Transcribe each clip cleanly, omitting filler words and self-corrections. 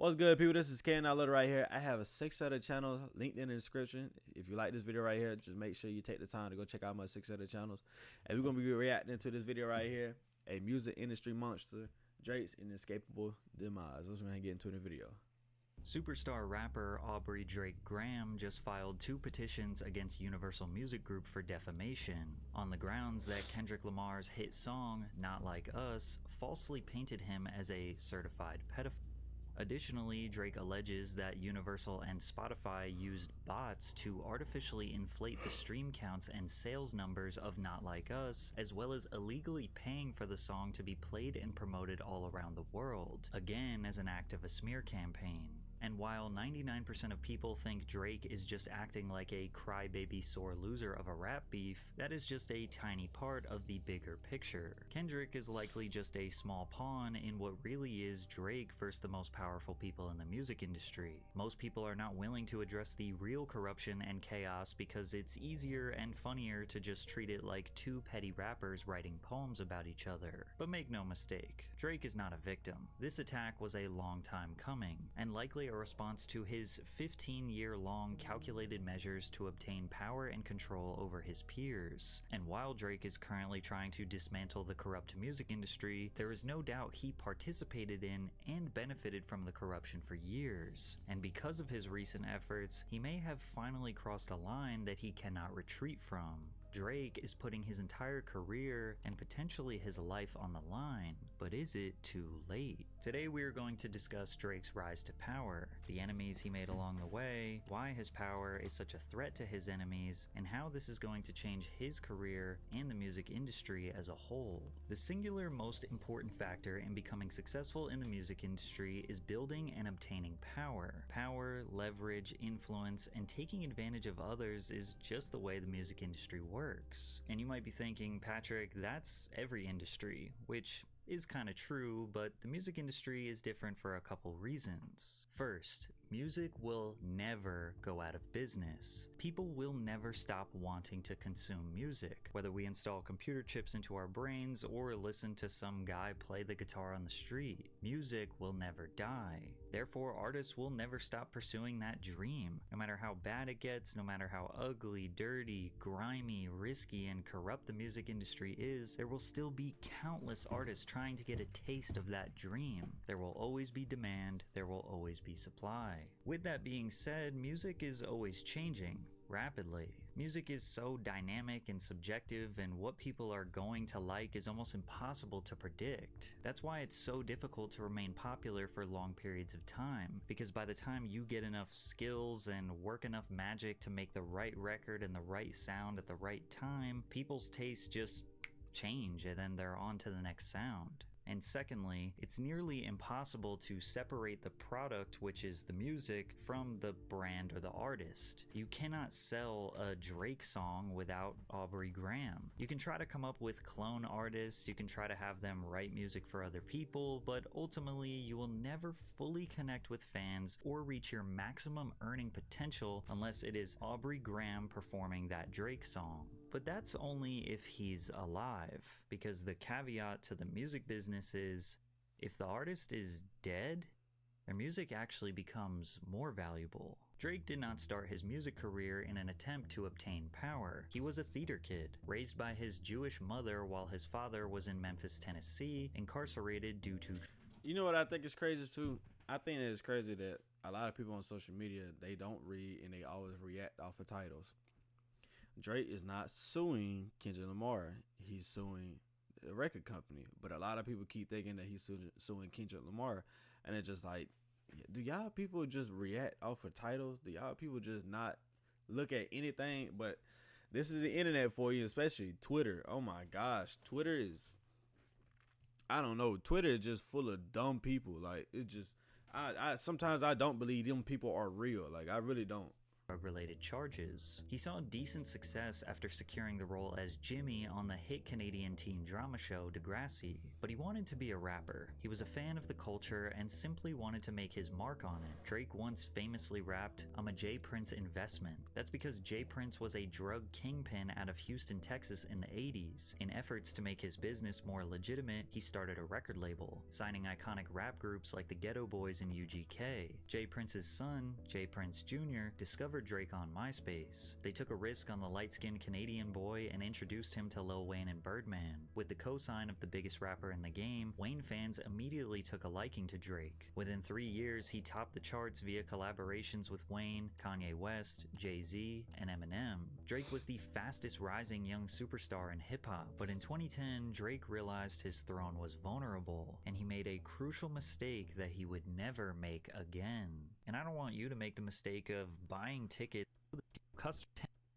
What's good, people? This is KM.Little right here. I have a 6 other channels linked in the description. If you like this video right here, just make sure you take the time to go check out my 6 other channels. And we're going to be reacting to this video right here. A music industry monster, Drake's inescapable demise. Let's go ahead and get into the video. Superstar rapper Aubrey Drake Graham just filed 2 petitions against Universal Music Group for defamation, on the grounds that Kendrick Lamar's hit song, Not Like Us, falsely painted him as a certified pedophile. Additionally, Drake alleges that Universal and Spotify used bots to artificially inflate the stream counts and sales numbers of Not Like Us, as well as illegally paying for the song to be played and promoted all around the world, again as an act of a smear campaign. And while 99% of people think Drake is just acting like a crybaby sore loser of a rap beef, that is just a tiny part of the bigger picture. Kendrick is likely just a small pawn in what really is Drake versus the most powerful people in the music industry. Most people are not willing to address the real corruption and chaos because it's easier and funnier to just treat it like 2 petty rappers writing poems about each other. But make no mistake, Drake is not a victim. This attack was a long time coming, and likely a response to his 15-year-long calculated measures to obtain power and control over his peers. And while Drake is currently trying to dismantle the corrupt music industry, there is no doubt he participated in and benefited from the corruption for years. And because of his recent efforts, he may have finally crossed a line that he cannot retreat from. Drake is putting his entire career and potentially his life on the line, but is it too late? Today we are going to discuss Drake's rise to power, the enemies he made along the way, why his power is such a threat to his enemies, and how this is going to change his career and the music industry as a whole. The singular most important factor in becoming successful in the music industry is building and obtaining power. Power, leverage, influence, and taking advantage of others is just the way the music industry works. And you might be thinking, Patrick, that's every industry, which is kind of true, but the music industry is different for a couple reasons. First, music will never go out of business. People will never stop wanting to consume music, whether we install computer chips into our brains or listen to some guy play the guitar on the street. Music will never die. Therefore, artists will never stop pursuing that dream. No matter how bad it gets, no matter how ugly, dirty, grimy, risky, and corrupt the music industry is, there will still be countless artists trying to get a taste of that dream. There will always be demand, there will always be supply. With that being said, music is always changing rapidly. Music is so dynamic and subjective, and what people are going to like is almost impossible to predict. That's why it's so difficult to remain popular for long periods of time, because by the time you get enough skills and work enough magic to make the right record and the right sound at the right time, people's tastes just change and then they're on to the next sound. And secondly, it's nearly impossible to separate the product, which is the music, from the brand or the artist. You cannot sell a Drake song without Aubrey Graham. You can try to come up with clone artists, you can try to have them write music for other people, but ultimately you will never fully connect with fans or reach your maximum earning potential unless it is Aubrey Graham performing that Drake song. But that's only if he's alive, because the caveat to the music business is, if the artist is dead, their music actually becomes more valuable. Drake did not start his music career in an attempt to obtain power. He was a theater kid, raised by his Jewish mother while his father was in Memphis, Tennessee, incarcerated due to... You know what I think is crazy too? I think it is crazy that a lot of people on social media, they don't read and they always react off of titles. Drake is not suing Kendrick Lamar. He's suing the record company, but a lot of people keep thinking that he's suing Kendrick Lamar, and it's just like, do y'all people just react off of titles? Do y'all people just not look at anything? But this is the internet for you, especially Twitter. Oh my gosh, Twitter is, I don't know, Twitter is just full of dumb people. Like, it's just, I sometimes I don't believe them people are real. Like, I really don't. drug-related charges. He saw decent success after securing the role as Jimmy on the hit Canadian teen drama show Degrassi, but he wanted to be a rapper. He was a fan of the culture and simply wanted to make his mark on it. Drake once famously rapped, "I'm a J Prince investment." That's because J Prince was a drug kingpin out of Houston, Texas in the 80s. In efforts to make his business more legitimate, he started a record label, signing iconic rap groups like the Ghetto Boys and UGK. J Prince's son, J Prince Jr., discovered Drake on MySpace. They took a risk on the light-skinned Canadian boy and introduced him to Lil Wayne and Birdman. With the cosign of the biggest rapper in the game, Wayne fans immediately took a liking to Drake. Within 3 years, he topped the charts via collaborations with Wayne, Kanye West, Jay-Z, and Eminem. Drake was the fastest rising young superstar in hip-hop, but in 2010, Drake realized his throne was vulnerable, and he made a crucial mistake that he would never make again. And I don't want you to make the mistake of buying tickets to the custom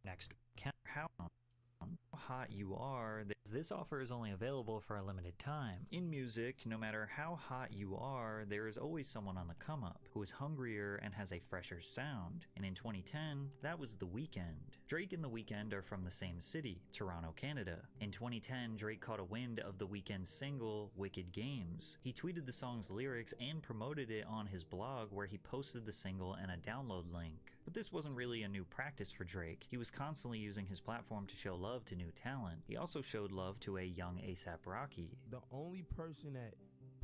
next week. How hot you are, this offer is only available for a limited time. In music, no matter how hot you are, there is always someone on the come up who is hungrier and has a fresher sound. And in 2010, that was The Weeknd. Drake and The Weeknd are from the same city, Toronto, Canada. In 2010, Drake caught a wind of The Weeknd's single, Wicked Games. He tweeted the song's lyrics and promoted it on his blog, where he posted the single and a download link. But this wasn't really a new practice for Drake. He was constantly using his platform to show love to new talent. He also showed love to a young A$AP Rocky. The only person that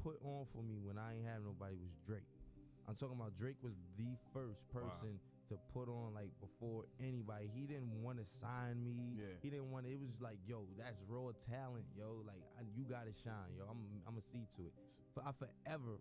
put on for me when I ain't have nobody was Drake. I'm talking about Drake was the first person to put on, like, before anybody. He didn't want to sign me. Yeah. He didn't want to, it was like, yo, that's raw talent, yo. Like, you gotta shine, yo. I'm gonna see to it. I forever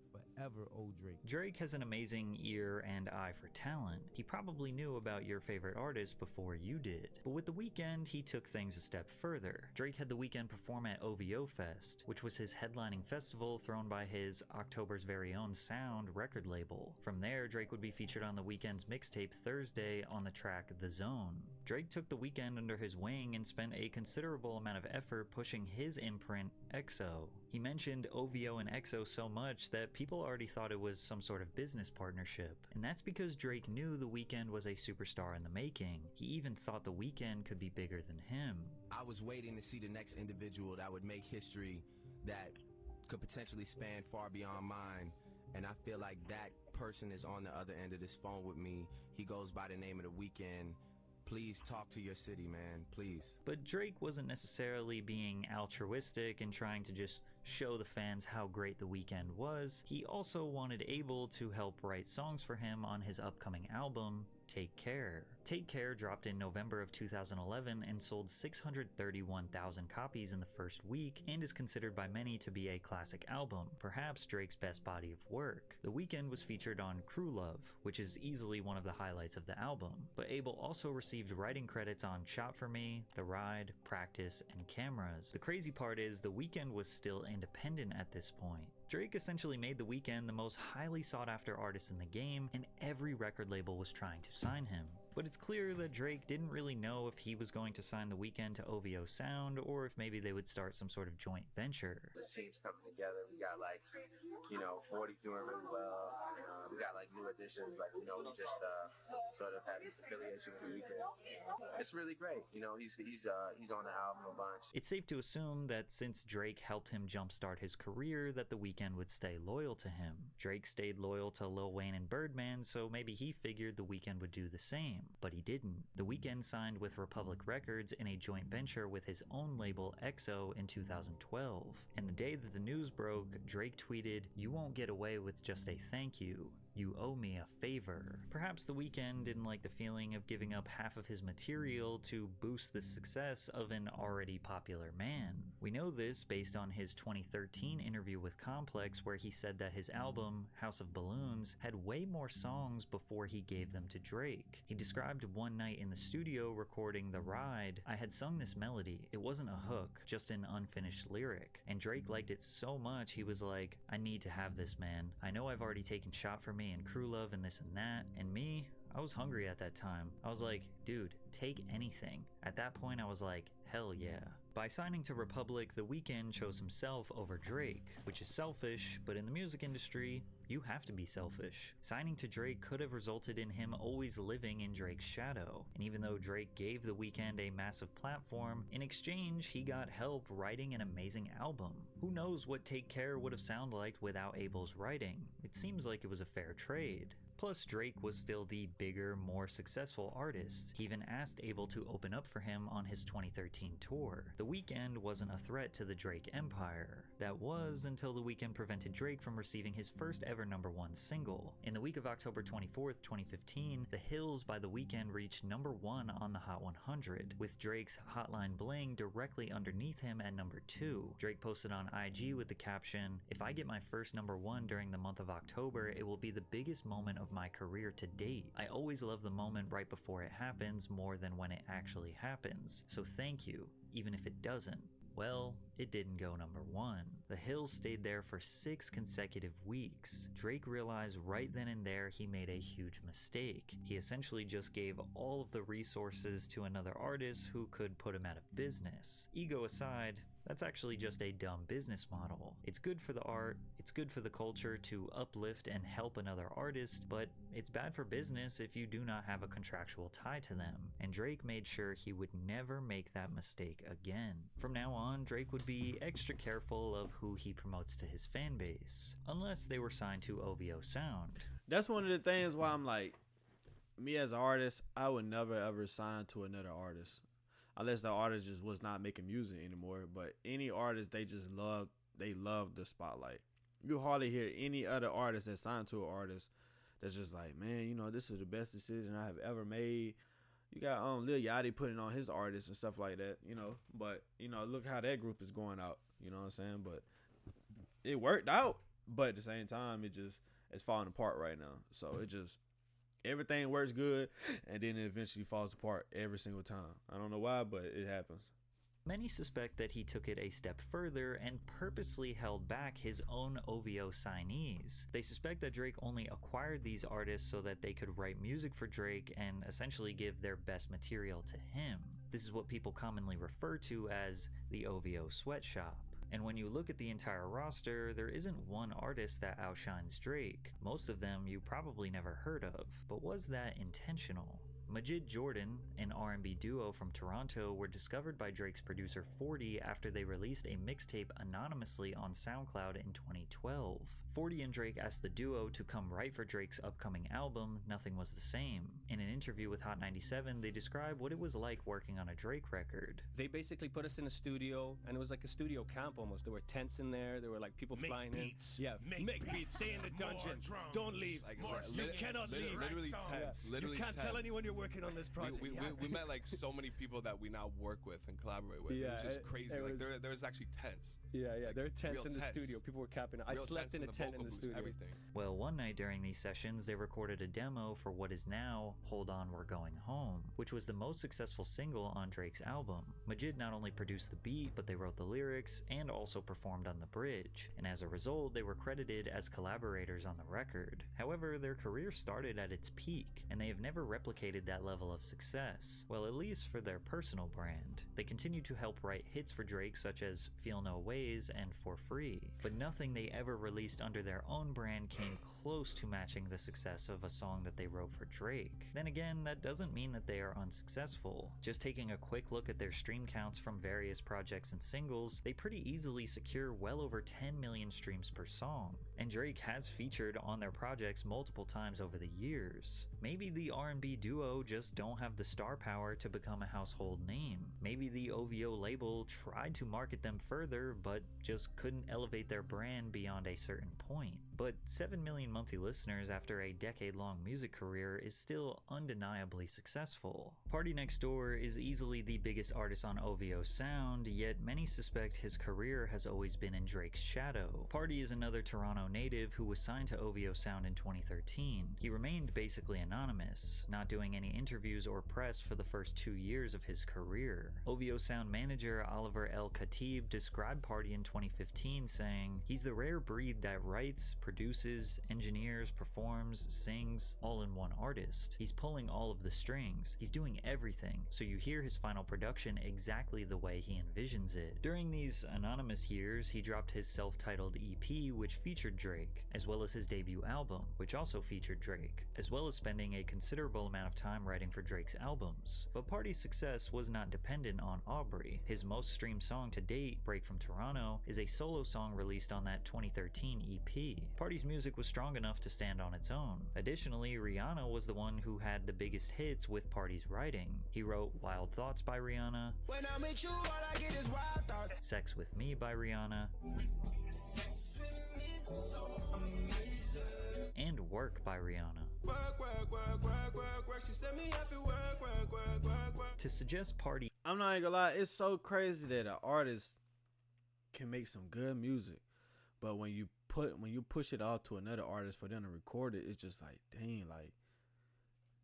owe Drake. Drake has an amazing ear and eye for talent. He probably knew about your favorite artist before you did. But with The Weeknd, he took things a step further. Drake had The Weeknd perform at OVO Fest, which was his headlining festival thrown by his October's very own Sound record label. From there, Drake would be featured on The Weeknd's mixtape Thursday on the track The Zone. Drake took The Weeknd under his wing and spent a considerable amount of effort pushing his imprint, EXO. He mentioned OVO and EXO so much that people already thought it was some sort of business partnership. And that's because Drake knew The Weeknd was a superstar in the making. He even thought The Weeknd could be bigger than him. I was waiting to see the next individual that would make history, that could potentially span far beyond mine. And I feel like that person is on the other end of this phone with me. He goes by the name of The Weeknd. Please talk to your city, man, please. But Drake wasn't necessarily being altruistic and trying to just show the fans how great The Weeknd was. He also wanted Abel to help write songs for him on his upcoming album, Take Care. Take Care dropped in November of 2011 and sold 631,000 copies in the first week and is considered by many to be a classic album, perhaps Drake's best body of work. The Weeknd was featured on Crew Love, which is easily one of the highlights of the album, but Abel also received writing credits on Shot For Me, The Ride, Practice, and Cameras. The crazy part is The Weeknd was still independent at this point. Drake essentially made The Weeknd the most highly sought after artist in the game, and every record label was trying to sign him. But it's clear that Drake didn't really know if he was going to sign The Weeknd to OVO Sound or if maybe they would start some sort of joint venture. The team's coming together. We got 40 doing really well. We got new additions. We just sort of have this affiliation with The Weeknd. It's really great. He's on the album a bunch. It's safe to assume that since Drake helped him jumpstart his career, that The Weeknd would stay loyal to him. Drake stayed loyal to Lil Wayne and Birdman, so maybe he figured The Weeknd would do the same. But he didn't. The Weeknd signed with Republic Records in a joint venture with his own label EXO in 2012. And the day that the news broke, Drake tweeted, "You won't get away with just a thank you. You owe me a favor." Perhaps The Weeknd didn't like the feeling of giving up half of his material to boost the success of an already popular man. We know this based on his 2013 interview with Complex, where he said that his album, House of Balloons, had way more songs before he gave them to Drake. He described one night in the studio recording The Ride. "I had sung this melody. It wasn't a hook, just an unfinished lyric. And Drake liked it so much he was like, I need to have this, man. I know I've already taken Shot For Me and Crew Love and this and that, and me, I was hungry at that time. I was like, dude, take anything. At that point, I was like, hell yeah. By signing to Republic, The Weeknd chose himself over Drake, which is selfish, but in the music industry, you have to be selfish. Signing to Drake could have resulted in him always living in Drake's shadow, and even though Drake gave The Weeknd a massive platform, in exchange he got help writing an amazing album. Who knows what Take Care would have sounded like without Abel's writing? It seems like it was a fair trade. Plus, Drake was still the bigger, more successful artist. He even asked Abel to open up for him on his 2013 tour. The Weeknd wasn't a threat to the Drake empire. That was until The Weeknd prevented Drake from receiving his first ever #1 single. In the week of October 24th, 2015, The Hills by The Weeknd reached #1 on the Hot 100, with Drake's Hotline Bling directly underneath him at #2. Drake posted on IG with the caption, "If I get my first #1 during the month of October, it will be the biggest moment of my career to date. I always love the moment right before it happens more than when it actually happens. So thank you, even if it doesn't." Well, it didn't go #1. The Hills stayed there for 6 consecutive weeks. Drake realized right then and there he made a huge mistake. He essentially just gave all of the resources to another artist who could put him out of business. Ego aside, that's actually just a dumb business model. It's good for the art, it's good for the culture to uplift and help another artist, but it's bad for business if you do not have a contractual tie to them. And Drake made sure he would never make that mistake again. From now on, Drake would be extra careful of who he promotes to his fan base, unless they were signed to OVO Sound. That's one of the things why I'm like, me as an artist, I would never ever sign to another artist. Unless the artist just was not making music anymore. But any artist, they love the spotlight. You hardly hear any other artist that signed to an artist that's just like, man, you know, this is the best decision I have ever made. You got Lil Yachty putting on his artists and stuff like that, you know. But, you know, look how that group is going out, you know what I'm saying? But it worked out. But at the same time, it's falling apart right now. So it just, everything works good, and then it eventually falls apart every single time. I don't know why, but it happens. Many suspect that he took it a step further and purposely held back his own OVO signees. They suspect that Drake only acquired these artists so that they could write music for Drake and essentially give their best material to him. This is what people commonly refer to as the OVO sweatshop. And when you look at the entire roster, there isn't one artist that outshines Drake. Most of them you probably never heard of, but was that intentional? Majid Jordan, an R&B duo from Toronto, were discovered by Drake's producer 40 after they released a mixtape anonymously on SoundCloud in 2012. 40 and Drake asked the duo to come write for Drake's upcoming album, Nothing Was the Same. In an interview with Hot 97, they describe what it was like working on a Drake record. They basically put us in a studio, and it was like a studio camp almost. There were tents in there, there were like people flying beats. in. Yeah, make beats, stay in the dungeon, don't leave. Like, you cannot leave. Literally tense. Yeah. Literally you can't tense. tell anyone you're working on this project. We met like so many people that we now work with and collaborate with. Yeah, it was just crazy. it Like was, there was actually tents. Yeah, like, there were tents in the tents. studio. People were camping. I Real slept in a the tent vocal in the booths, studio. Everything. Well, one night during these sessions, they recorded a demo for what is now Hold On We're Going Home, which was the most successful single on Drake's album. Majid not only produced the beat, but they wrote the lyrics and also performed on the bridge, and as a result, they were credited as collaborators on the record. However, their career started at its peak, and they have never replicated that level of success, well, at least for their personal brand. They continue to help write hits for Drake such as Feel No Ways and For Free, but nothing they ever released under their own brand came close to matching the success of a song that they wrote for Drake. Then again, that doesn't mean that they are unsuccessful. Just taking a quick look at their stream counts from various projects and singles, they pretty easily secure well over 10 million streams per song. And Drake has featured on their projects multiple times over the years. Maybe the R&B duo just don't have the star power to become a household name. Maybe the OVO label tried to market them further, but just couldn't elevate their brand beyond a certain point. But 7 million monthly listeners after a decade-long music career is still undeniably successful. Party Next Door is easily the biggest artist on OVO Sound, yet many suspect his career has always been in Drake's shadow. Party is another Toronto native who was signed to OVO Sound in 2013. He remained basically anonymous, not doing any interviews or press for the first 2 years of his career. OVO Sound manager Oliver El Khatib described Party in 2015 saying, "He's the rare breed that writes, produces, engineers, performs, sings, all in one artist. He's pulling all of the strings. He's doing everything, so you hear his final production exactly the way he envisions it. During these anonymous years, he dropped his self-titled EP, which featured Drake, as well as his debut album, which also featured Drake, as well as spending a considerable amount of time writing for Drake's albums. But Party's success was not dependent on Aubrey. His most streamed song to date, Break from Toronto, is a solo song released on that 2013 EP. Party's music was strong enough to stand on its own. Additionally, Rihanna was the one who had the biggest hits with Party's writing. He wrote Wild Thoughts by Rihanna, When I'm with you, all I get is wild thoughts. Sex with Me by Rihanna, and Work by Rihanna. She set me up at work. To suggest Party I'm not even gonna lie, it's so crazy that an artist can make some good music, but when you push it out to another artist for them to record it, it's just like, dang, like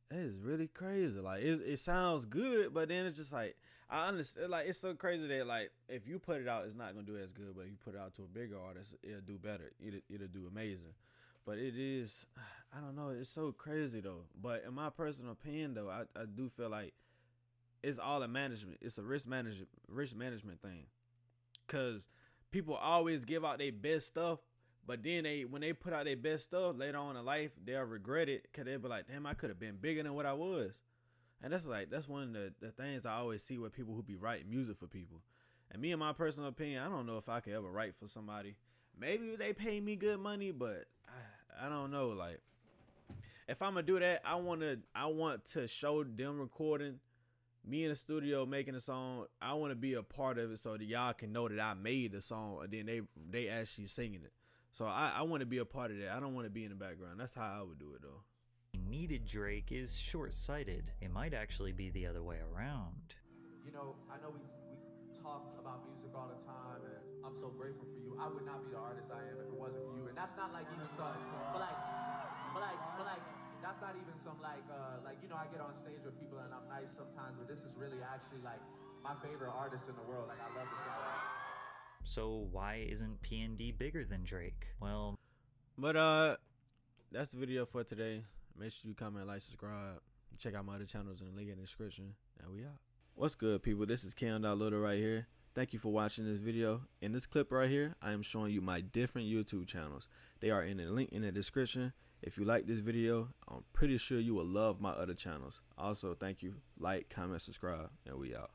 that is really crazy. Like it sounds good, but then it's just like, I understand, like it's so crazy that like if you put it out, it's not gonna do as good, but if you put it out to a bigger artist, it'll do better. It'll do amazing. But it is, I don't know, it's so crazy though. But in my personal opinion though, I do feel like it's all a management. It's a risk management thing. Cause people always give out their best stuff, but then when they put out their best stuff later on in life, they'll regret it. Cause they'll be like, damn, I could have been bigger than what I was. And that's one of the things I always see with people who be writing music for people. And me, in my personal opinion, I don't know if I could ever write for somebody. Maybe they pay me good money, but I don't know. Like, if I'm gonna do that, I want to show them recording, me in the studio making a song. I want to be a part of it so that y'all can know that I made the song, and then they actually singing it. So I want to be a part of that. I don't want to be in the background. That's how I would do it though. needed Drake is short-sighted. It might actually be the other way around. You know, I know we talk about music all the time, and I'm so grateful for you. I would not be the artist I am if it wasn't for you. And that's not like even some, but like, that's not even some like, you know, I get on stage with people and I'm nice sometimes, but this is really actually like my favorite artist in the world. Like, I love this guy. So why isn't P&D bigger than Drake? Well, but that's the video for today. Make sure you comment, like, subscribe. Check out my other channels in the link in the description. And we out. What's good, people? This is KM.Little right here. Thank you for watching this video. In this clip right here, I am showing you my different YouTube channels. They are in the link in the description. If you like this video, I'm pretty sure you will love my other channels. Also, thank you. Like, comment, subscribe, and we out.